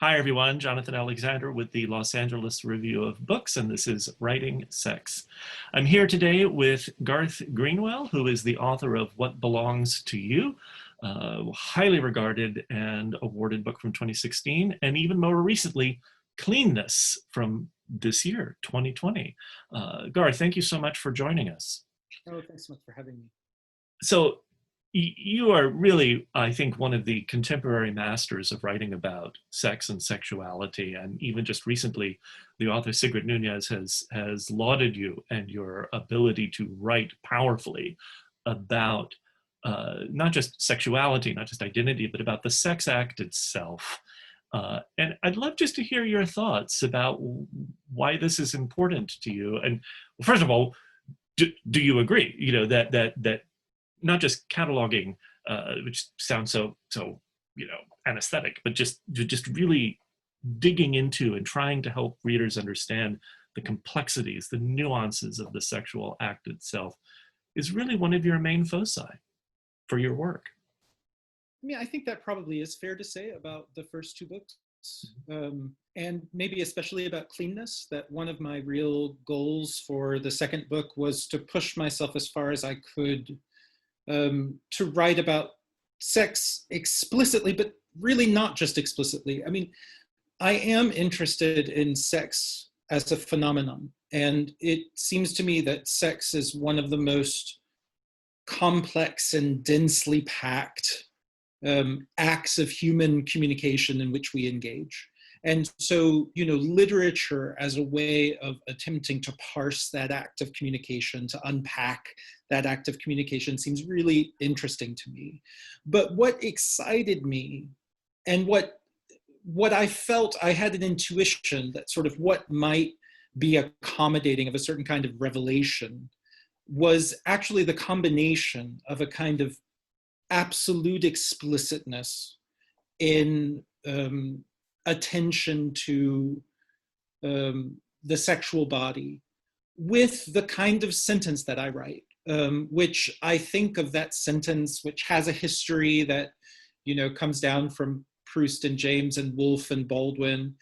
Hi, everyone. Jonathan Alexander with the Los Angeles Review of Books, and this is Writing Sex. I'm here today with Garth Greenwell, who is the author of What Belongs to You, a highly regarded and awarded book from 2016, and even more recently, Cleanness from this year, 2020. Garth, thank you so much for joining us. Oh, thanks so much for having me. So, you are really, I think, one of the contemporary masters of writing about sex and sexuality. And even just recently, the author Sigrid Nunez has lauded you and your ability to write powerfully about not just sexuality, not just identity, but about the sex act itself. And I'd love just to hear your thoughts about why this is important to you. And first of all, do you agree, that not just cataloging, which sounds so anesthetic, but just really digging into and trying to help readers understand the complexities, the nuances of the sexual act itself is really one of your main foci for your work. I mean, I think that probably is fair to say about the first two books, and maybe especially about Cleanness, that one of my real goals for the second book was to push myself as far as I could to write about sex explicitly, but really not just explicitly. I mean, I am interested in sex as a phenomenon, and it seems to me that sex is one of the most complex and densely packed acts of human communication in which we engage. And so, literature as a way of attempting to parse that act of communication, to unpack that act of communication seems really interesting to me. But what excited me and what I felt, I had an intuition that sort of what might be accommodating of a certain kind of revelation was actually the combination of a kind of absolute explicitness in attention to the sexual body with the kind of sentence that I write, which I think of that sentence, which has a history that, comes down from Proust and James and Woolf and Baldwin.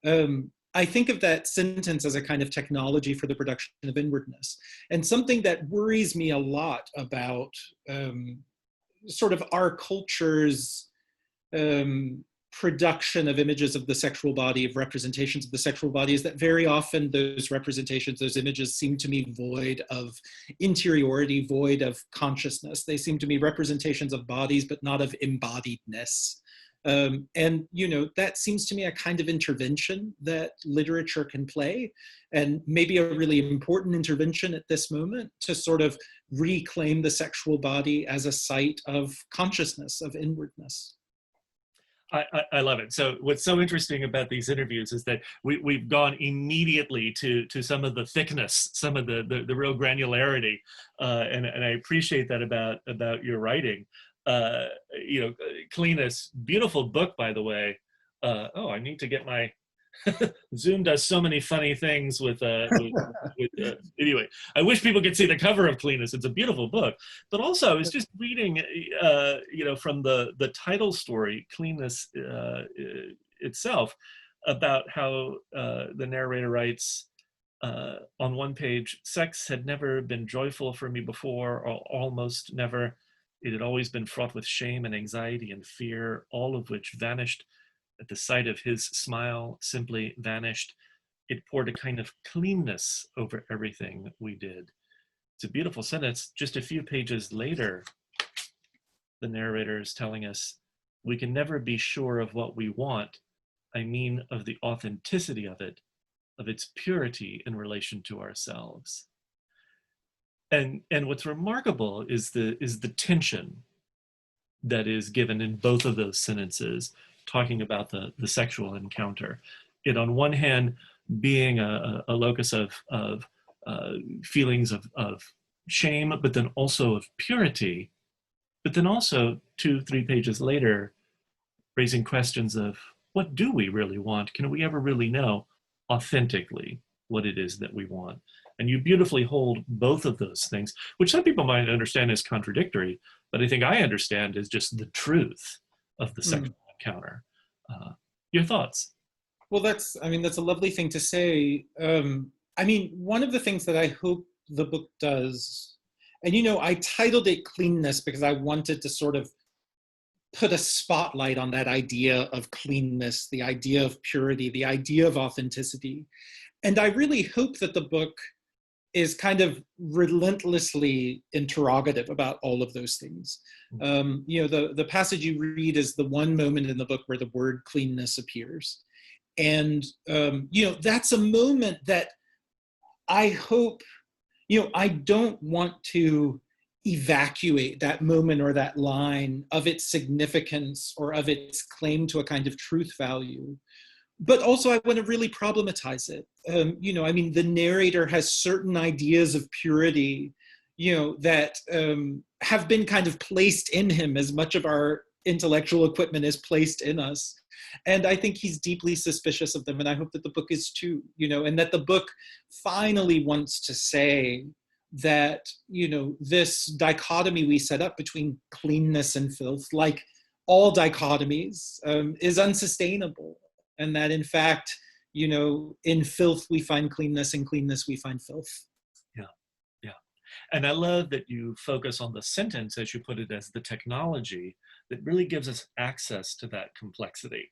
I think of that sentence as a kind of technology for the production of inwardness. And something that worries me a lot about sort of our culture's production of images of the sexual body, of representations of the sexual body, is that very often those representations, those images seem to me void of interiority, void of consciousness. They seem to me representations of bodies, but not of embodiedness. And, that seems to me a kind of intervention that literature can play, and maybe a really important intervention at this moment to sort of reclaim the sexual body as a site of consciousness, of inwardness. I love it. So what's so interesting about these interviews is that we've gone immediately to some of the thickness, some of the real granularity, and I appreciate that about your writing. Cleanness, beautiful book, by the way. I need to get my Zoom does so many funny things with anyway, I wish people could see the cover of Cleanness. It's a beautiful book. But also I was just reading from the title story, Cleanness itself, about how the narrator writes on one page, sex had never been joyful for me before, or almost never. It had always been fraught with shame and anxiety and fear, all of which vanished at the sight of his smile, simply vanished. It poured a kind of cleanness over everything we did. It's a beautiful sentence. Just a few pages later, the narrator is telling us, we can never be sure of what we want. I mean, of the authenticity of it, of its purity in relation to ourselves. And what's remarkable is the tension that is given in both of those sentences, talking about the sexual encounter. It, on one hand, being a locus of feelings of shame, but then also of purity, but then also 2-3 pages later, raising questions of what do we really want? Can we ever really know authentically what it is that we want? And you beautifully hold both of those things, which some people might understand as contradictory, but I think I understand as just the truth of the sexual encounter. Your thoughts? Well, that's a lovely thing to say. One of the things that I hope the book does, and I titled it Cleanness because I wanted to sort of put a spotlight on that idea of cleanness, the idea of purity, the idea of authenticity. And I really hope that the book is kind of relentlessly interrogative about all of those things. The passage you read is the one moment in the book where the word cleanness appears. And, that's a moment that I hope, I don't want to evacuate that moment or that line of its significance or of its claim to a kind of truth value. But also I want to really problematize it. The narrator has certain ideas of purity, that have been kind of placed in him as much of our intellectual equipment is placed in us. And I think he's deeply suspicious of them. And I hope that the book is too, and that the book finally wants to say that, this dichotomy we set up between cleanness and filth, like all dichotomies, is unsustainable. And that in fact, in filth we find cleanness, in cleanness we find filth. Yeah, yeah. And I love that you focus on the sentence, as you put it, as the technology that really gives us access to that complexity.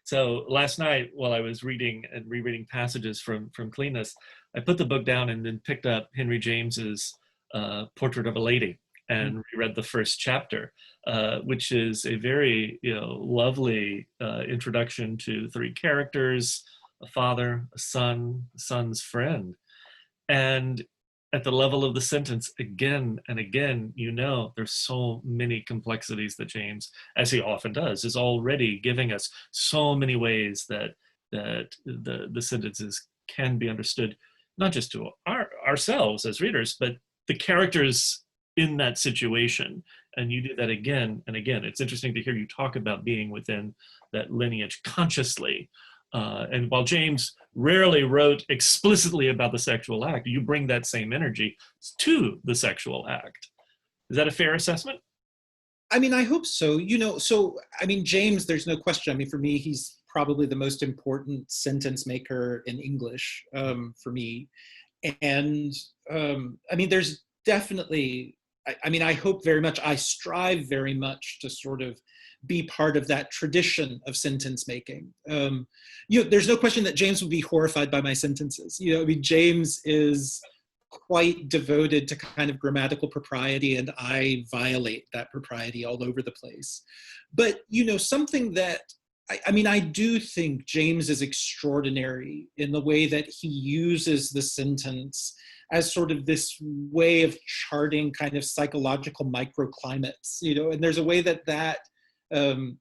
So last night, while I was reading and rereading passages from Cleanness, I put the book down and then picked up Henry James's Portrait of a Lady and reread the first chapter, which is a very lovely introduction to three characters: a father, a son, a son's friend. And at the level of the sentence, again and again, there's so many complexities that James, as he often does, is already giving us so many ways that the sentences can be understood, not just to ourselves as readers, but the characters in that situation. And you do that again and again. It's interesting to hear you talk about being within that lineage consciously. And while James rarely wrote explicitly about the sexual act, you bring that same energy to the sexual act. Is that a fair assessment? I hope so. James, there's no question. For me, he's probably the most important sentence maker in English, for me. And there's definitely, I hope very much, I strive very much to sort of be part of that tradition of sentence making. There's no question that James would be horrified by my sentences. James is quite devoted to kind of grammatical propriety, and I violate that propriety all over the place. But, something that, I do think James is extraordinary in the way that he uses the sentence as sort of this way of charting kind of psychological microclimates, and there's a way that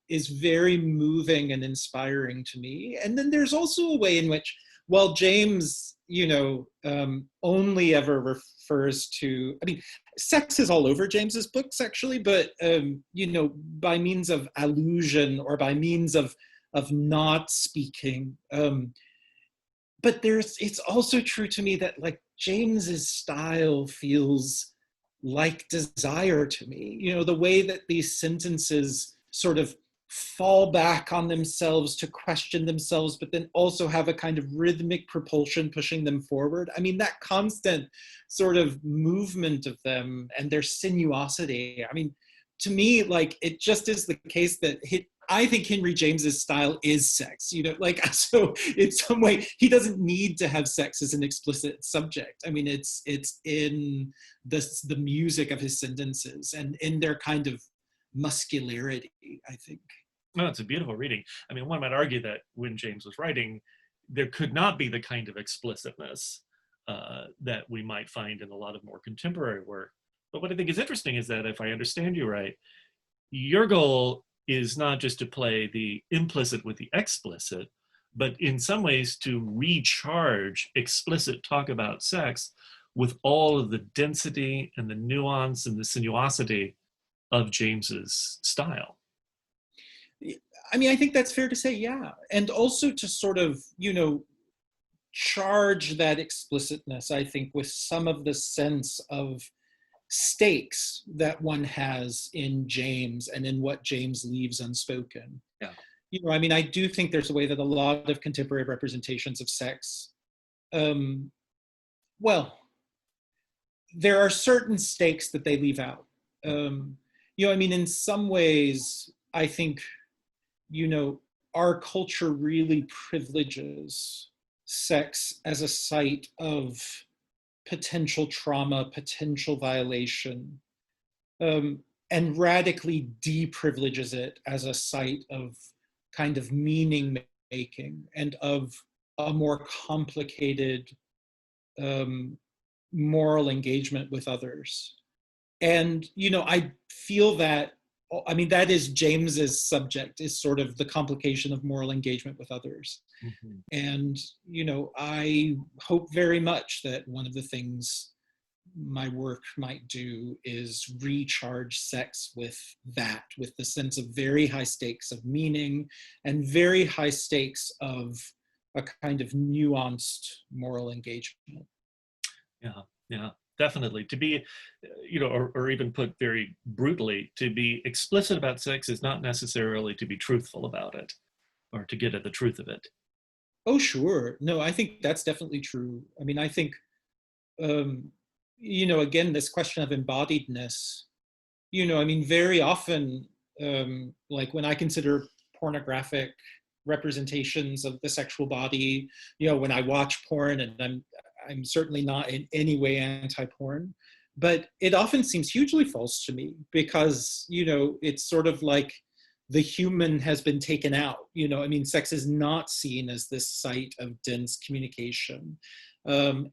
is very moving and inspiring to me. And then there's also a way in which, while James, only ever refers to, sex is all over James's books actually, but, by means of allusion or by means of not speaking. But it's also true to me that like James's style feels like desire to me, the way that these sentences sort of fall back on themselves to question themselves, but then also have a kind of rhythmic propulsion pushing them forward. That constant sort of movement of them and their sinuosity. To me, like, it just is the case that I think Henry James's style is sex, so in some way, he doesn't need to have sex as an explicit subject. It's in the music of his sentences and in their kind of muscularity, I think. No, it's a beautiful reading. One might argue that when James was writing, there could not be the kind of explicitness that we might find in a lot of more contemporary work. But what I think is interesting is that, if I understand you right, your goal is not just to play the implicit with the explicit, but in some ways to recharge explicit talk about sex with all of the density and the nuance and the sinuosity of James's style. I think that's fair to say, yeah. And also to sort of, charge that explicitness, I think, with some of the sense of stakes that one has in James and in what James leaves unspoken. Yeah. I mean, I do think there's a way that a lot of contemporary representations of sex, um, well, there are certain stakes that they leave out. I mean, in some ways, I think, our culture really privileges sex as a site of potential trauma, potential violation, and radically deprivileges it as a site of kind of meaning making and of a more complicated moral engagement with others. And, I feel that, I mean, that is James's subject, is sort of the complication of moral engagement with others. Mm-hmm. And, I hope very much that one of the things my work might do is recharge sex with that, with the sense of very high stakes of meaning and very high stakes of a kind of nuanced moral engagement. Yeah, definitely. To be, or even put very brutally, to be explicit about sex is not necessarily to be truthful about it or to get at the truth of it. Oh, sure. No, I think that's definitely true. I mean, I think, again, this question of embodiedness, I mean, very often, like when I consider pornographic representations of the sexual body, when I watch porn, and I'm certainly not in any way anti-porn, but it often seems hugely false to me because, it's sort of like the human has been taken out. I mean, sex is not seen as this site of dense communication. And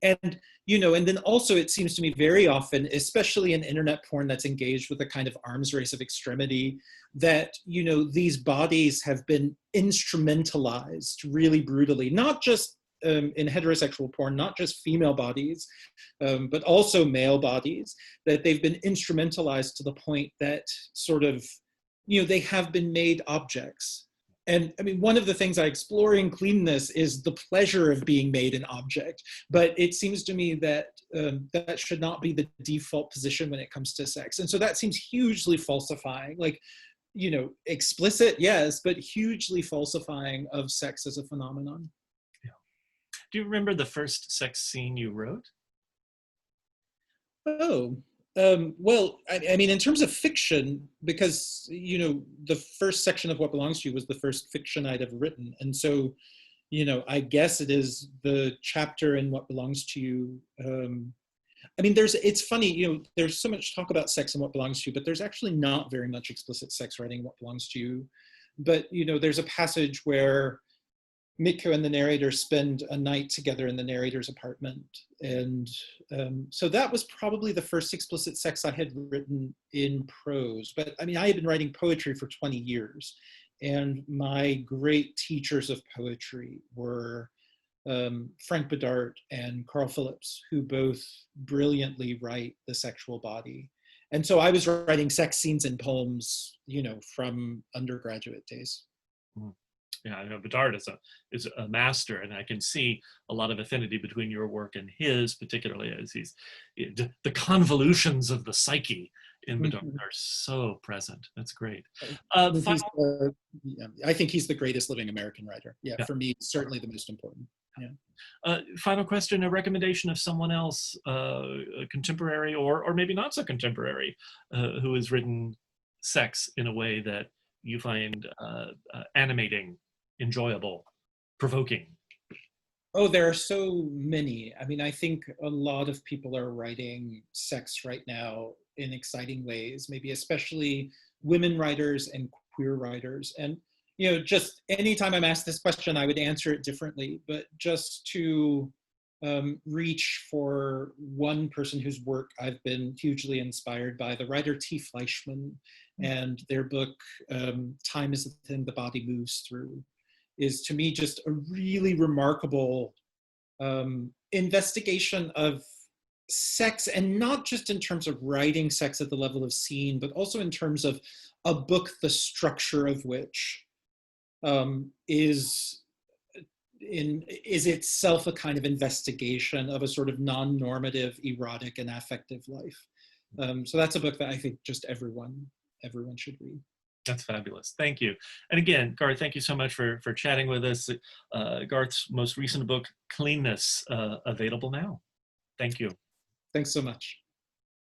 then also it seems to me very often, especially in internet porn that's engaged with a kind of arms race of extremity, that, these bodies have been instrumentalized really brutally, not just in heterosexual porn, not just female bodies, but also male bodies, that they've been instrumentalized to the point that sort of, they have been made objects. And I mean, one of the things I explore in Cleanness is the pleasure of being made an object. But it seems to me that that should not be the default position when it comes to sex. And so that seems hugely falsifying, like, explicit, yes, but hugely falsifying of sex as a phenomenon. Yeah. Do you remember the first sex scene you wrote? Oh, well, I mean, in terms of fiction, because, the first section of What Belongs to You was the first fiction I'd ever written. And so, I guess it is the chapter in What Belongs to You. I mean, it's funny, there's so much talk about sex and What Belongs to You, but there's actually not very much explicit sex writing in What Belongs to You. But, there's a passage where Mikko and the narrator spend a night together in the narrator's apartment. And so that was probably the first explicit sex I had written in prose. But I mean, I had been writing poetry for 20 years. And my great teachers of poetry were Frank Bedart and Carl Phillips, who both brilliantly write the sexual body. And so I was writing sex scenes and poems, from undergraduate days. Mm. Yeah, I know Bedard is a master, and I can see a lot of affinity between your work and his, particularly as the convolutions of the psyche in Bedard are so present. That's great. I think he's the greatest living American writer. Yeah, for me, certainly the most important. Yeah. Final question: a recommendation of someone else, a contemporary or maybe not so contemporary, who has written sex in a way that you find animating, enjoyable, provoking? Oh, there are so many. I mean, I think a lot of people are writing sex right now in exciting ways, maybe especially women writers and queer writers. And, just anytime I'm asked this question, I would answer it differently, but just to reach for one person whose work I've been hugely inspired by, the writer T. Fleischman, and their book, Time is the Thing the Body Moves Through, is to me just a really remarkable investigation of sex, and not just in terms of writing sex at the level of scene, but also in terms of a book, the structure of which is itself a kind of investigation of a sort of non-normative, erotic, and affective life. So that's a book that I think just everyone should read. That's fabulous. Thank you. And again, Garth, thank you so much for chatting with us. Garth's most recent book, Cleanness, available now. Thank you. Thanks so much.